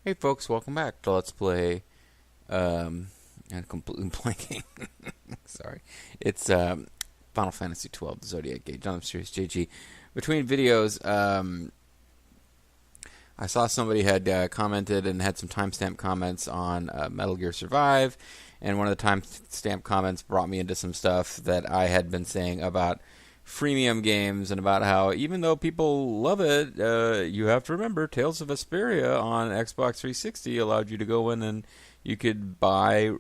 Hey folks, welcome back to Let's Play, and completely blanking. Sorry. It's Final Fantasy XII, the Zodiac Gauge on MysteriousJG. Between videos, I saw somebody had commented and had some timestamp comments on Metal Gear Survive, and one of the timestamp comments brought me into some stuff that I had been saying about freemium games and about how even though people love it, you have to remember Tales of Vesperia on Xbox 360 allowed you to go in and you could buy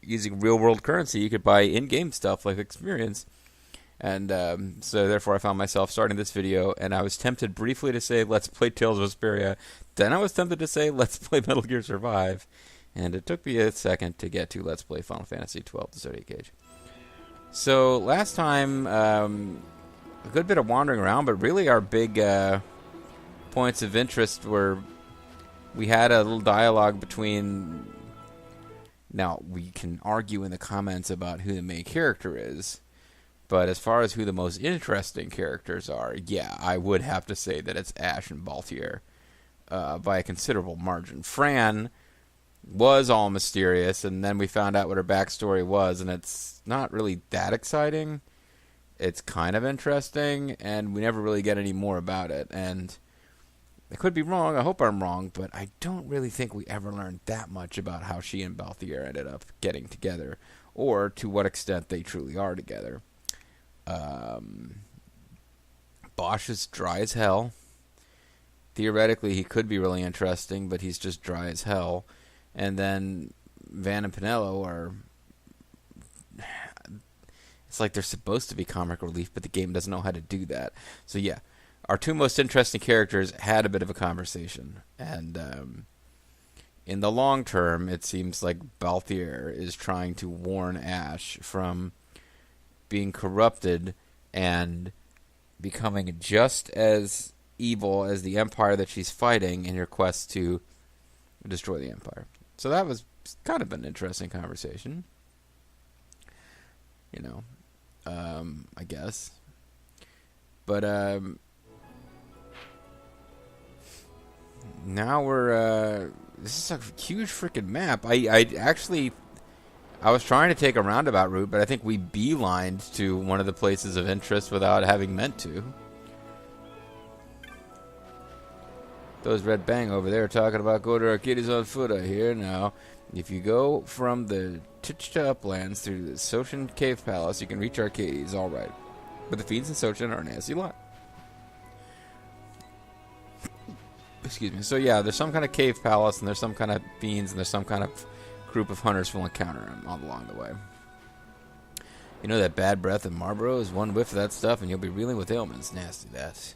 using real world currency. You could buy in-game stuff like experience. And so therefore I found myself starting this video, and I was tempted briefly to say let's play Tales of Vesperia. Then I was tempted to say let's play Metal Gear Survive. And it took me a second to get to let's play Final Fantasy XII, the Zodiac Gauge. So last time, a good bit of wandering around, but really our big points of interest were we had a little dialogue between. Now, we can argue in the comments about who the main character is, but as far as who the most interesting characters are, yeah, I would have to say that it's Ash and Balthier by a considerable margin. Fran was all mysterious, and then we found out what her backstory was, and it's not really that exciting. It's kind of interesting, and we never really get any more about it. And I could be wrong. I hope I'm wrong, but I don't really think we ever learned that much about how she and Balthier ended up getting together, or to what extent they truly are together. Bosch is dry as hell. Theoretically, he could be really interesting, but he's just dry as hell. And then Van and Pinello are... It's like they're supposed to be comic relief, but the game doesn't know how to do that. So yeah, our two most interesting characters had a bit of a conversation. And in the long term, it seems like Balthier is trying to warn Ash from being corrupted and becoming just as evil as the Empire that she's fighting in her quest to destroy the Empire. So that was kind of an interesting conversation. You know, I guess. But now we're this is a huge freaking map. I was trying to take a roundabout route, but I think we beelined to one of the places of interest without having meant to. Those Red Bang over there are talking about go to Arcades on foot, I hear. Now, if you go from the Tichta Uplands through the Sochan Cave Palace, you can reach Arcades, alright. But the fiends in Sochan are a nasty lot. Excuse me. So yeah, there's some kind of cave palace, and there's some kind of fiends, and there's some kind of group of hunters we'll encounter along the way. You know that bad breath of Marlboro is one whiff of that stuff, and you'll be reeling with ailments. Nasty, that.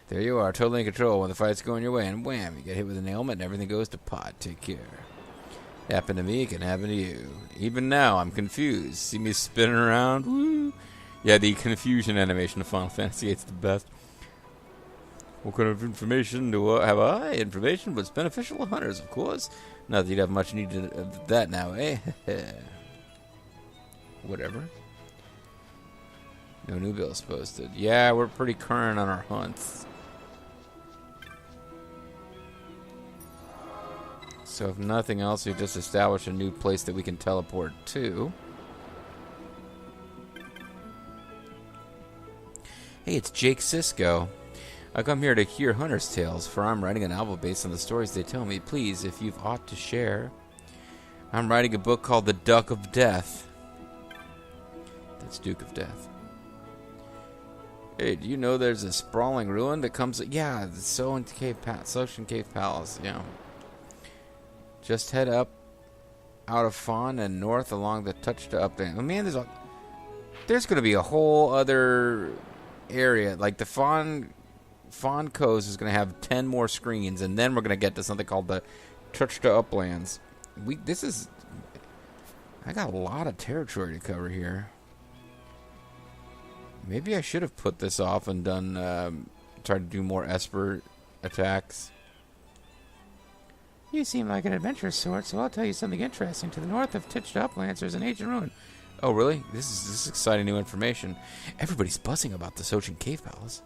There you are, totally in control when the fight's going your way, and wham, you get hit with an ailment and everything goes to pot. Take care. Happened to me, it can happen to you. Even now, I'm confused. See me spinning around? Woo! Yeah, the confusion animation of Final Fantasy VIII is the best. What kind of information do I have? Information was beneficial to hunters, of course. Not that you'd have much need of that now, eh? Whatever. No new bills posted. Yeah, we're pretty current on our hunts. So if nothing else, we just establish a new place that we can teleport to. Hey, it's Jake Sisko. I come here to hear hunters' tales, for I'm writing a novel based on the stories they tell me. Please, if you've aught to share. I'm writing a book called The Duck of Death. That's Duke of Death. Hey, do you know there's a sprawling ruin that comes... Yeah, the Sochan Cave Palace, yeah. Just head up out of Fawn and north along the Tichta Upland. Oh man, there's going to be a whole other area. Like the Fawn Coast is going to have 10 more screens, and then we're going to get to something called the Tichta Uplands. I got a lot of territory to cover here. Maybe I should have put this off and tried to do more Esper attacks. You seem like an adventurous sort, so I'll tell you something interesting. To the north of Tichta Uplands, there's an ancient ruin. Oh, really? This is exciting new information. Everybody's buzzing about the Sochan Cave Palace.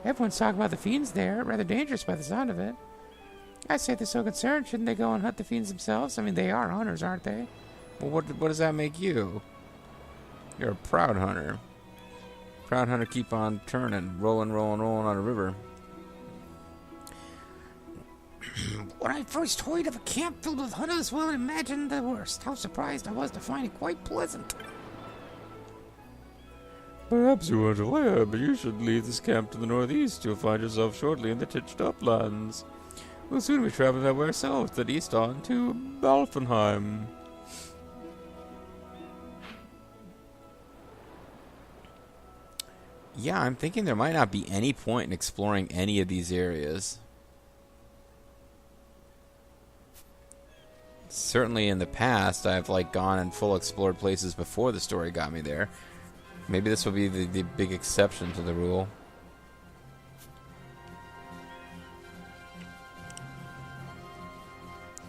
Everyone's talking about the fiends there. Rather dangerous by the sound of it. I say they're so concerned. Shouldn't they go and hunt the fiends themselves? I mean, they are hunters, aren't they? Well, what does that make you? You're a proud hunter. Proud hunter keep on turning, rolling on a river. When I first heard of a camp filled with hunters, well, imagine the worst. How surprised I was to find it quite pleasant. Perhaps you weren't aware, but you should leave this camp to the northeast. You'll find yourself shortly in the Titched Uplands. We'll soon be traveling that way ourselves, then east on to Balfenheim. Yeah, I'm thinking there might not be any point in exploring any of these areas. Certainly in the past, I've gone and full explored places before the story got me there. Maybe this will be the big exception to the rule.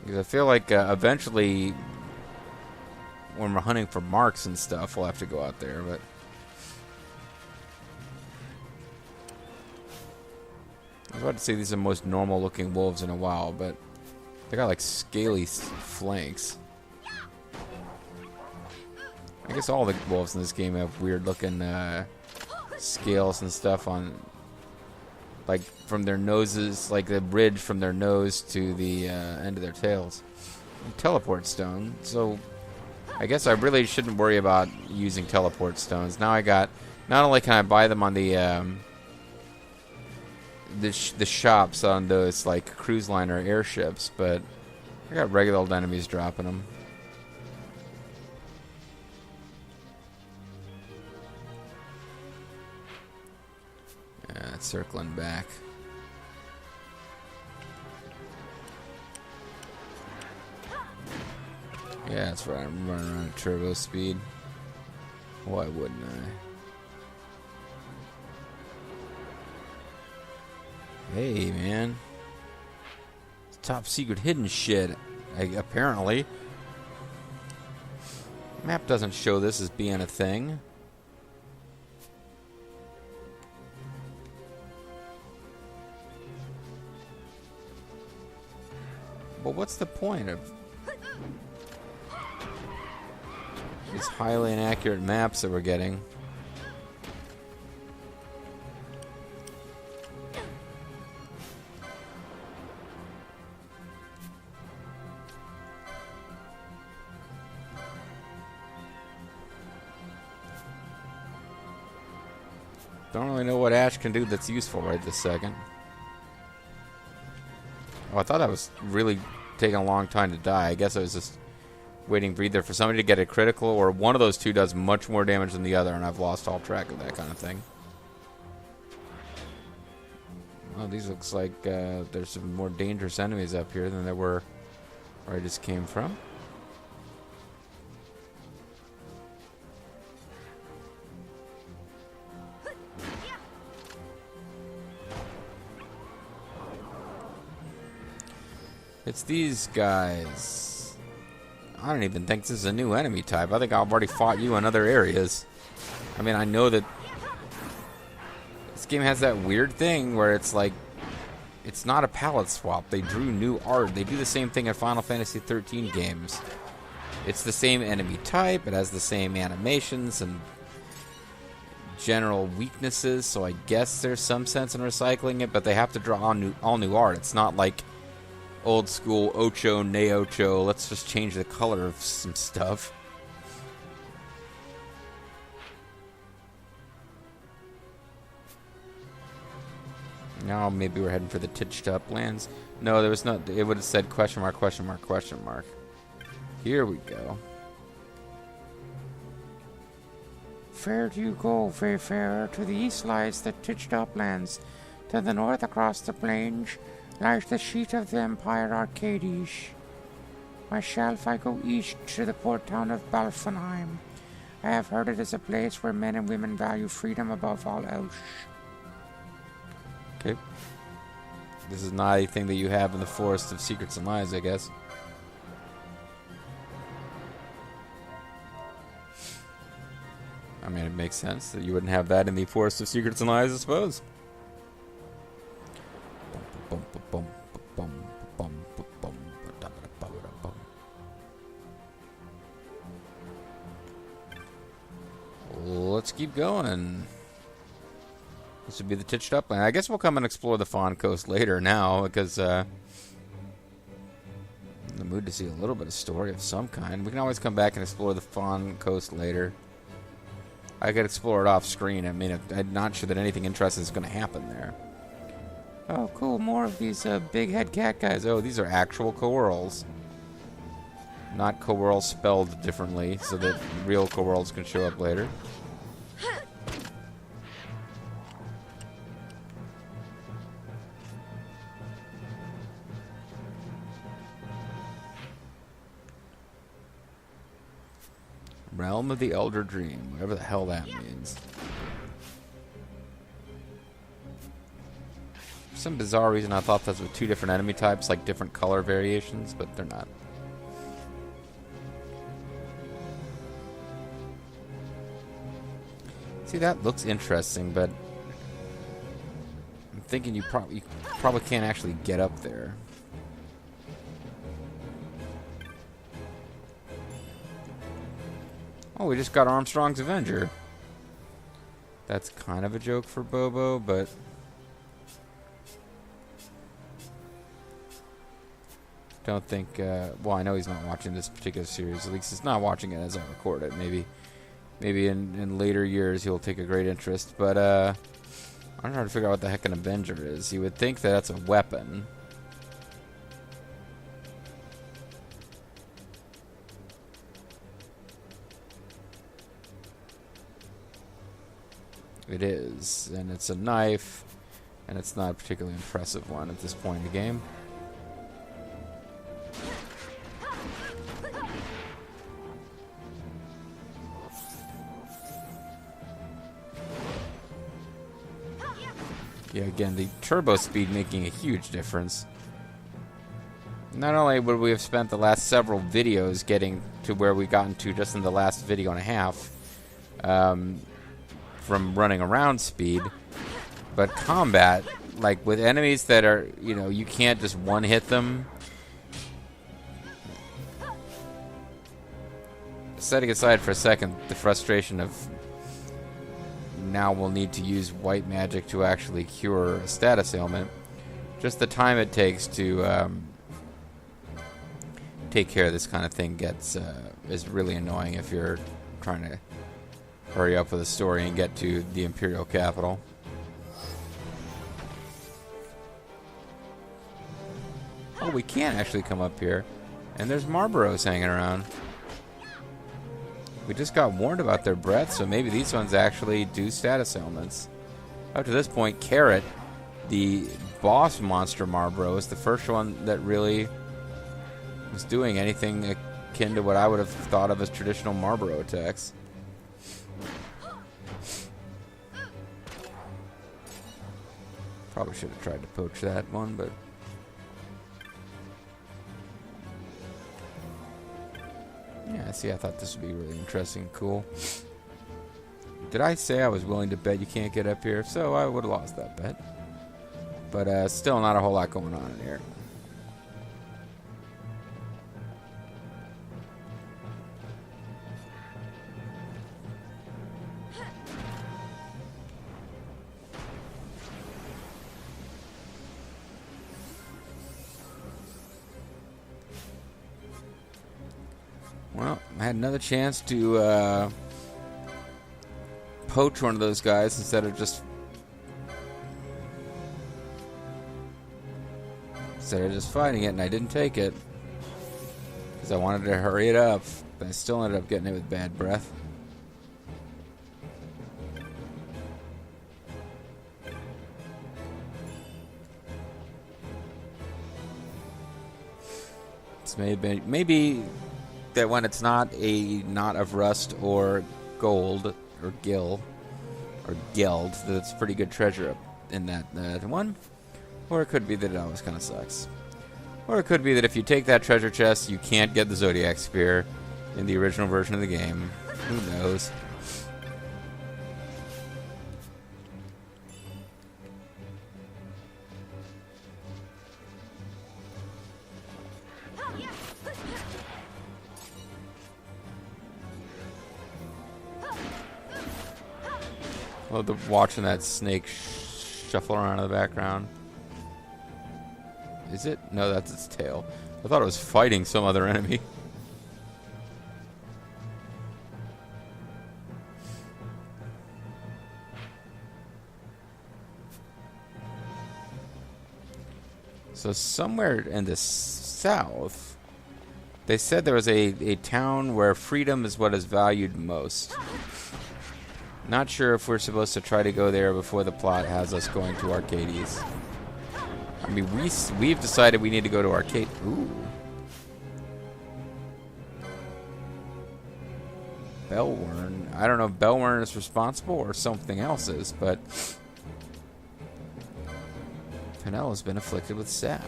Because I feel like eventually, when we're hunting for marks and stuff, we'll have to go out there, but... I was about to say these are the most normal looking wolves in a while, but they got scaly flanks. I guess all the wolves in this game have weird looking scales and stuff on, from their noses, the ridge from their nose to the end of their tails. And teleport stone, so I guess I really shouldn't worry about using teleport stones. Now I got, not only can I buy them on the shops on those cruise liner airships, but I got regular old enemies dropping them. Yeah, circling back. Yeah, that's right. I'm running around at turbo speed. Why wouldn't I? Hey, man. It's top secret hidden shit, apparently. Map doesn't show this as being a thing. But what's the point of these highly inaccurate maps that we're getting? Don't really know what Ash can do that's useful right this second. Oh, I thought I was really taking a long time to die. I guess I was just waiting for either for somebody to get a critical or one of those two does much more damage than the other, and I've lost all track of that kind of thing. Well, these looks like there's some more dangerous enemies up here than there were where I just came from. It's these guys. I don't even think this is a new enemy type. I think I've already fought you in other areas. I mean, I know that this game has that weird thing where it's it's not a palette swap. They drew new art. They do the same thing in Final Fantasy XIII games. It's the same enemy type. It has the same animations and general weaknesses, so I guess there's some sense in recycling it, but they have to draw all new art. It's not like old school Ocho, Neocho, let's just change the color of some stuff. Now maybe we're heading for the Titched Uplands. No, there was not. It would have said question mark, question mark, question mark. Here we go. Fair do you go, Wayfarer. To the east lies the Titched Uplands. To the north across the plains lies the seat of the Empire Arcades. Myself, I go east to the port town of Balfenheim. I have heard it is a place where men and women value freedom above all else. Okay. This is not anything that you have in the Forest of Secrets and Lies, I guess. I mean, it makes sense that you wouldn't have that in the Forest of Secrets and Lies, I suppose. Bum, bum, bum, bum, bum. keep going. This would be the titched up land. I guess we'll come and explore the Fawn Coast later now, because I'm in the mood to see a little bit of story of some kind. We can always come back and explore the Fawn Coast later. I could explore it off screen. I mean, I'm not sure that anything interesting is going to happen there. Oh, cool. More of these big head cat guys. Oh, these are actual coeurls. Not coeurls spelled differently, so that real coeurls can show up later. Realm of the Elder Dream, whatever the hell that means. For some bizarre reason, I thought those were two different enemy types, like different color variations, but they're not. See, that looks interesting, but I'm thinking you probably can't actually get up there. Oh, we just got Armstrong's Avenger. That's kind of a joke for Bobo, but don't think, well, I know he's not watching this particular series. At least he's not watching it as I record it. Maybe in later years he'll take a great interest, but I'm trying to figure out what the heck an Avenger is. You would think that that's a weapon. It is, and it's a knife, and it's not a particularly impressive one at this point in the game. Yeah, again, the turbo speed making a huge difference. Not only would we have spent the last several videos getting to where we gotten to just in the last video and a half, from running around speed, but combat, like with enemies that are, you know, you can't just one-hit them. Setting aside for a second the frustration of now we'll need to use white magic to actually cure a status ailment, just the time it takes to take care of this kind of thing is really annoying if you're trying to hurry up with the story and get to the Imperial capital. Oh, we can actually come up here. And there's Marlboros hanging around. We just got warned about their breath, so maybe these ones actually do status ailments. Up to this point, Carrot, the boss monster Marlboro, is the first one that really was doing anything akin to what I would have thought of as traditional Marlboro attacks. Probably should have tried to poach that one, but yeah, see, I thought this would be really interesting and cool. Did I say I was willing to bet you can't get up here? If so, I would have lost that bet. But still not a whole lot going on in here. Well, I had another chance to poach one of those guys instead of just fighting it, and I didn't take it because I wanted to hurry it up, but I still ended up getting it with bad breath. It's maybe that when it's not a knot of rust or gold or geld, that's pretty good treasure up in that one. Or it could be that it always kind of sucks. Or it could be that if you take that treasure chest, you can't get the Zodiac Spear in the original version of the game. Who knows? watching that snake shuffle around in the background. Is it? No, that's its tail. I thought it was fighting some other enemy. So somewhere in the south, they said there was a town where freedom is what is valued most. Not sure if we're supposed to try to go there before the plot has us going to Arcades. I mean, we've decided we need to go to Arcade. Ooh. Bellwern. I don't know if Bellwern is responsible or something else is, but Penella's been afflicted with sap.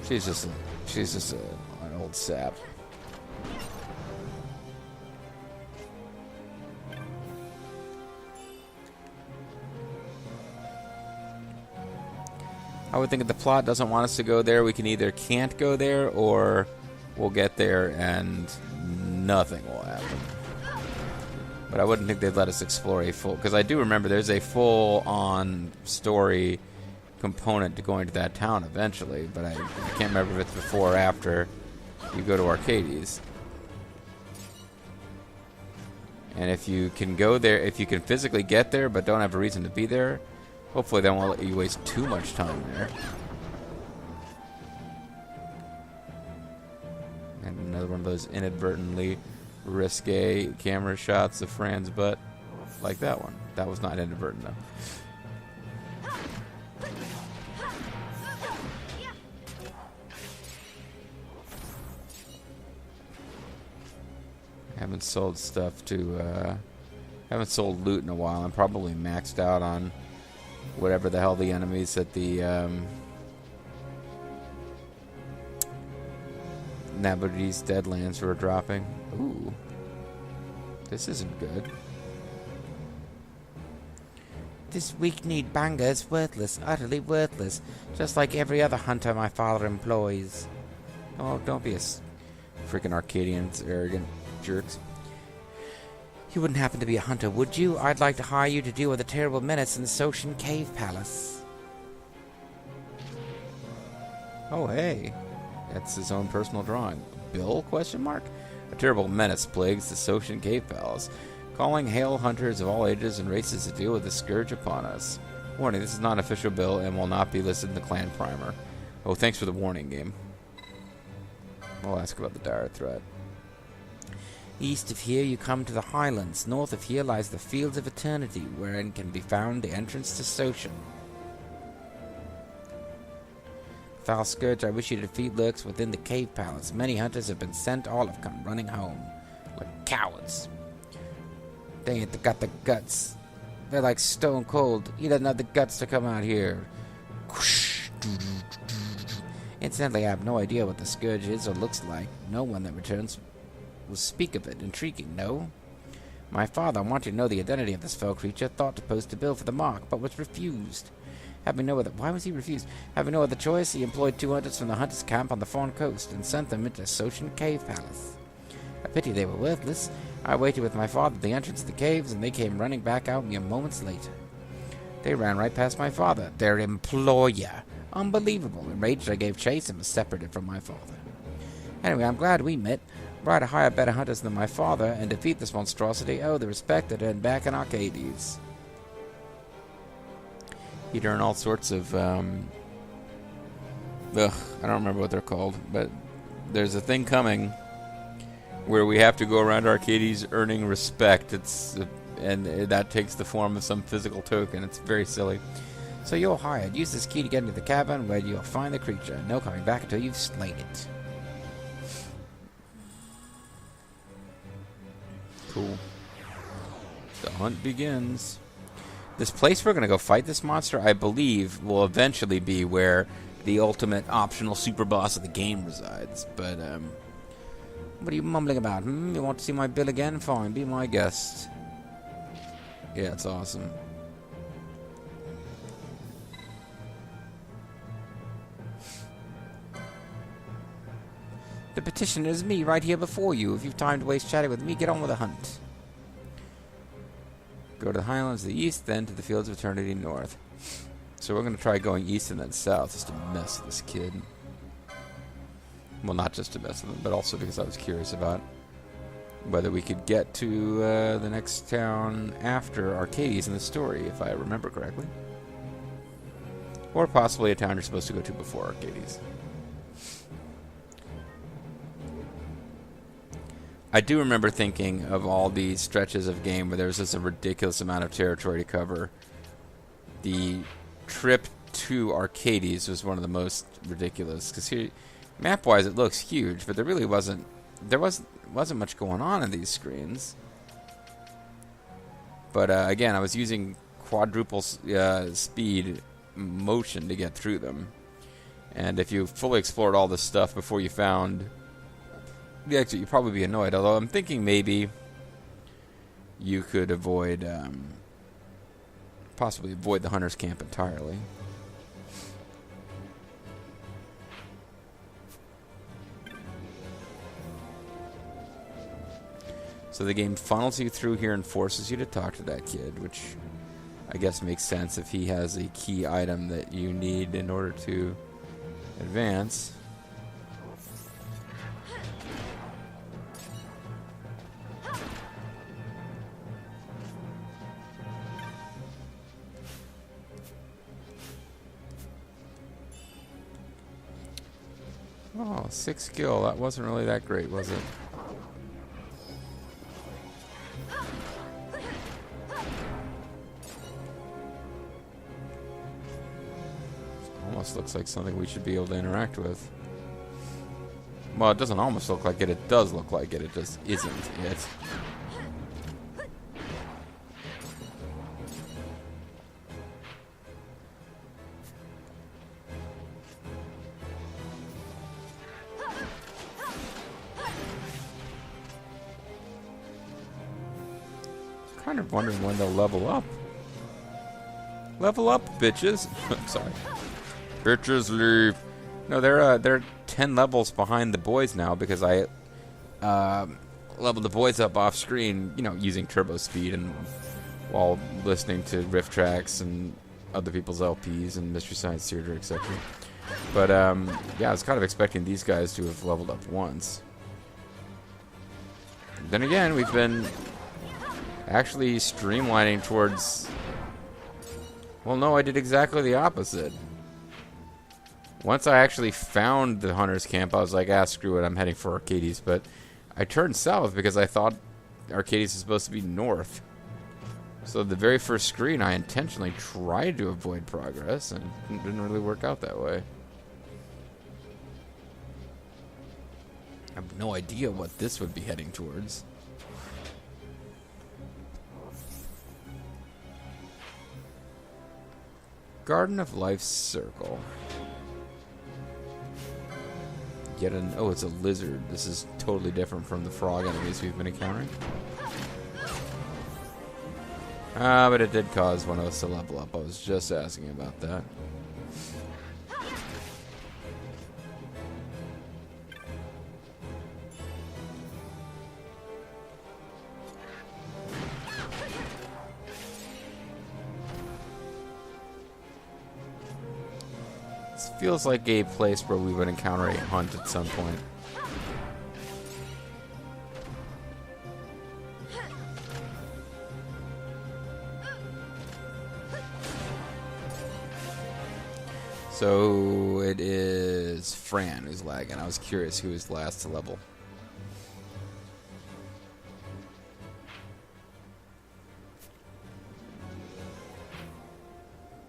She's just an old sap. I would think if the plot doesn't want us to go there, we can either can't go there or we'll get there and nothing will happen. But I wouldn't think they'd let us explore a full... Because I do remember there's a full-on story component to going to that town eventually, but I can't remember if it's before or after you go to Arcades. And if you can go there, if you can physically get there but don't have a reason to be there, hopefully they won't let you waste too much time there. And another one of those inadvertently risque camera shots of Fran's butt. Like that one. That was not inadvertent though. Haven't sold stuff to, haven't sold loot in a while. I'm probably maxed out on whatever the hell the enemies at the Nabudis Deadlands were dropping. Ooh. This isn't good. This weak-kneed banger is worthless, utterly worthless, just like every other hunter my father employs. Oh, don't be a freaking Arcadians, arrogant jerks. You wouldn't happen to be a hunter, would you? I'd like to hire you to deal with the terrible menace in the Socian Cave Palace. Oh, hey. That's his own personal drawing. Bill? Question mark? A terrible menace plagues the Socian Cave Palace, calling hail hunters of all ages and races to deal with the scourge upon us. Warning, this is not an official bill and will not be listed in the clan primer. Oh, thanks for the warning, game. I'll ask about the dire threat. East of here you come to the highlands. North of here lies the Fields of Eternity, wherein can be found the entrance to Socian. Foul scourge I wish you to defeat lurks within the cave palace. Many hunters have been sent, all have come running home. Like cowards. They ain't got the guts. They're like stone cold. He doesn't have the guts to come out here. Incidentally, I have no idea what the scourge is or looks like. No one that returns will speak of it. Intriguing, no? My father wanted to know the identity of this fell creature, thought to post a bill for the mark, but was refused. Why was he refused? Having no other choice, he employed 2 hunters from the hunters' camp on the Fawn Coast and sent them into Socian Cave Palace. A pity they were worthless. I waited with my father at the entrance of the caves, and they came running back out mere moments later. They ran right past my father, their employer. Unbelievable. Enraged, I gave chase and was separated from my father. Anyway, I'm glad we met. Were I to hire better hunters than my father and defeat this monstrosity, oh, the respect that earned back in Arcades. You'd earn all sorts of, I don't remember what they're called, but there's a thing coming where we have to go around Arcades earning respect. And that takes the form of some physical token. It's very silly. So you're hired. Use this key to get into the cabin where you'll find the creature. No coming back until you've slain it. Cool. The hunt begins. This place we're going to go fight this monster, I believe, will eventually be where the ultimate optional super boss of the game resides. But, what are you mumbling about? You want to see my bill again? Fine, be my guest. Yeah, it's awesome. The petitioner is me, right here before you. If you've time to waste chatting with me, get on with the hunt. Go to the Highlands to the east, then to the Fields of Eternity north. So we're going to try going east and then south just to mess with this kid. Well, not just to mess with him, but also because I was curious about whether we could get to the next town after Arcades in the story, if I remember correctly. Or possibly a town you're supposed to go to before Arcades. I do remember thinking of all these stretches of game where there was just a ridiculous amount of territory to cover. The trip to Arcades was one of the most ridiculous, because here, map-wise, it looks huge, but there really wasn't much going on in these screens. But again, I was using quadruple speed motion to get through them, and if you fully explored all this stuff before you found the exit, you'd probably be annoyed. Although I'm thinking maybe you could possibly avoid the hunter's camp entirely. So the game funnels you through here and forces you to talk to that kid, which I guess makes sense if he has a key item that you need in order to advance. Oh, 6 skill. That wasn't really that great, was it? Almost looks like something we should be able to interact with. Well, it doesn't almost look like it. It does look like it. It just isn't it. Kind of wondering when they'll level up. Level up, bitches. Sorry. Bitches leave. No, they're 10 levels behind the boys now because I leveled the boys up off screen, you know, using turbo speed and while listening to riff tracks and other people's LPs and Mystery Science Theater, etc. But yeah, I was kind of expecting these guys to have leveled up once. Then again, we've been actually streamlining towards... Well, no, I did exactly the opposite. Once I actually found the hunter's camp, I was like, ah, screw it, I'm heading for Arcades. But I turned south because I thought Arcades was supposed to be north. So the very first screen, I intentionally tried to avoid progress, and it didn't really work out that way. I have no idea what this would be heading towards. Garden of Life's Circle. Yet an... Oh, it's a lizard. This is totally different from the frog enemies we've been encountering. But it did cause one of us to level up. I was just asking about that. This feels like a place where we would encounter a hunt at some point. So it is Fran who's lagging. I was curious who was last to level.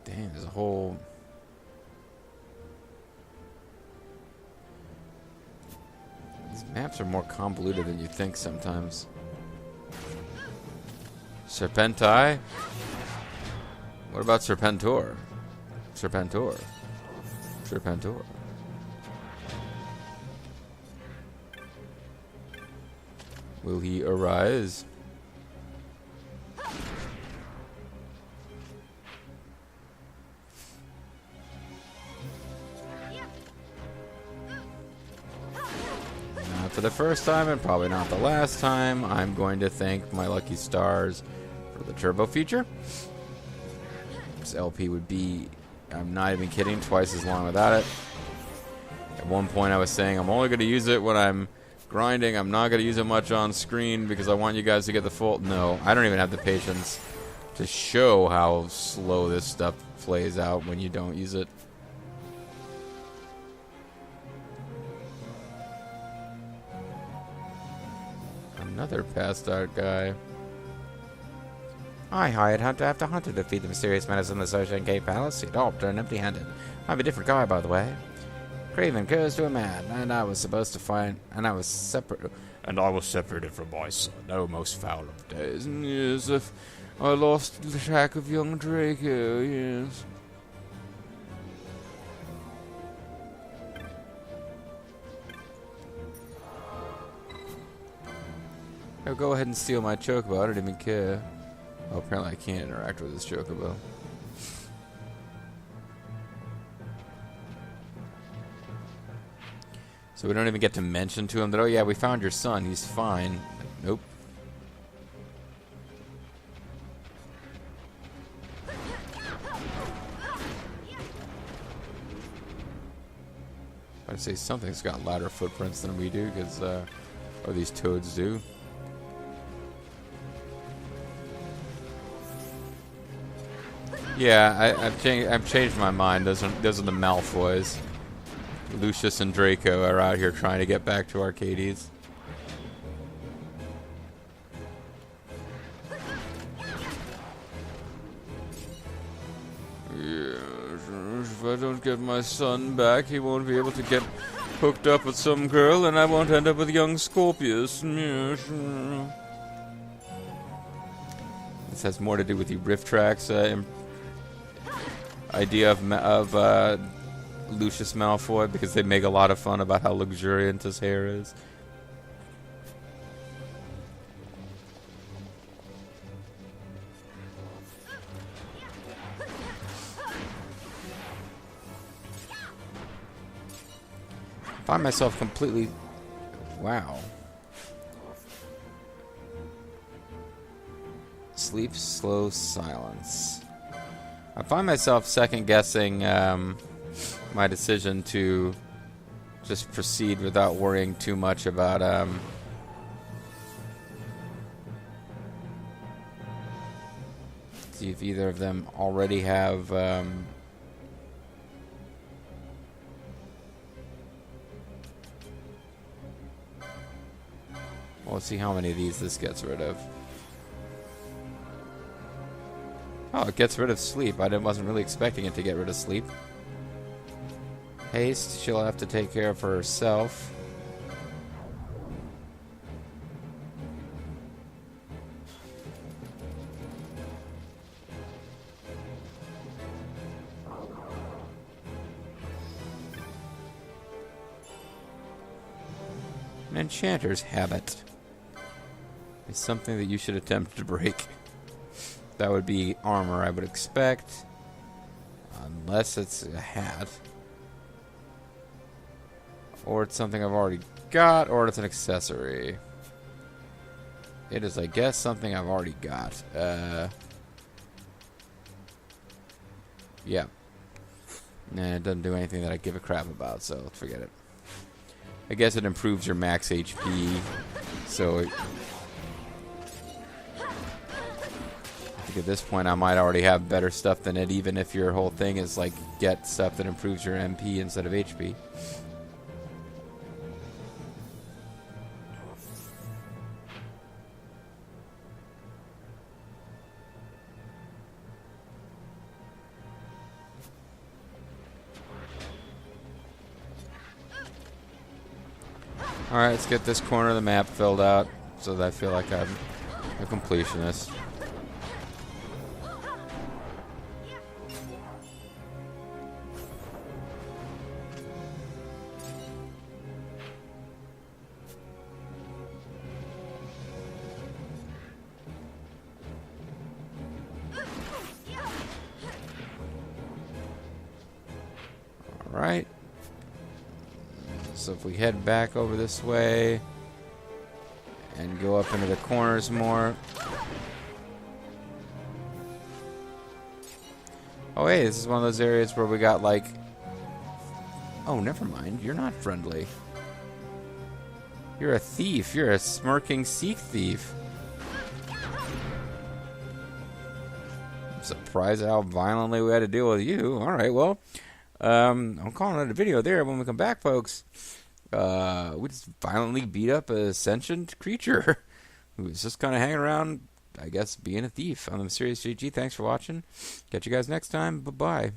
Damn, there's a whole... These maps are more convoluted than you think sometimes. Serpentai? What about Serpentor? Serpentor. Serpentor. Will he arise? Not for the first time and probably not the last time, I'm going to thank my lucky stars for the turbo feature. This LP would be, I'm not even kidding, twice as long without it. At one point I was saying I'm only going to use it when I'm grinding. I'm not going to use it much on screen because I want you guys to get the full... No, I don't even have the patience to show how slow this stuff plays out when you don't use it. Another passed out guy. I hired Hunter after Hunter to defeat the mysterious menace in the JG Palace. He'd all returned empty-handed. I'm a different guy, by the way. Craven curse to a man, and I was supposed to find... And I was separate... And I was separated from my son. Oh, most foul of days. And yes, if I lost track of young Draco, yes. Oh, go ahead and steal my chocobo. I don't even care. Oh, apparently I can't interact with this chocobo. So we don't even get to mention to him that, oh yeah, we found your son. He's fine. Nope. I'd say something's got louder footprints than we do, because, or these toads do. Yeah, I've changed my mind. Those are the Malfoys. Lucius and Draco are out here trying to get back to Arcades. Yeah, if I don't get my son back, he won't be able to get hooked up with some girl, and I won't end up with young Scorpius. This has more to do with the riff tracks idea of Lucius Malfoy, because they make a lot of fun about how luxuriant his hair is. I find myself completely... Wow. Sleep, slow silence. I find myself second-guessing my decision to just proceed without worrying too much about see if either of them already have well, let's see how many of these this gets rid of. Oh, it gets rid of sleep. I wasn't really expecting it to get rid of sleep. Haste, she'll have to take care of herself. An enchanter's habit is something that you should attempt to break. That would be armor, I would expect. Unless it's a hat. Or it's something I've already got, or it's an accessory. It is, I guess, something I've already got. Yeah. Nah, it doesn't do anything that I give a crap about, so let's forget it. I guess it improves your max HP, so I think at this point I might already have better stuff than it, even if your whole thing is like get stuff that improves your MP instead of HP. Alright, let's get this corner of the map filled out so that I feel like I'm a completionist. Alright. So if we head back over this way and go up into the corners more. Oh, hey, this is one of those areas where we got, like... Oh, never mind. You're not friendly. You're a thief. You're a smirking sea thief. I'm surprised how violently we had to deal with you. Alright, well... I'm calling it a video there. When we come back, folks, we just violently beat up a sentient creature who was just kind of hanging around, I guess, being a thief. I'm the MysteriousJG. Thanks for watching. Catch you guys next time. Bye-bye.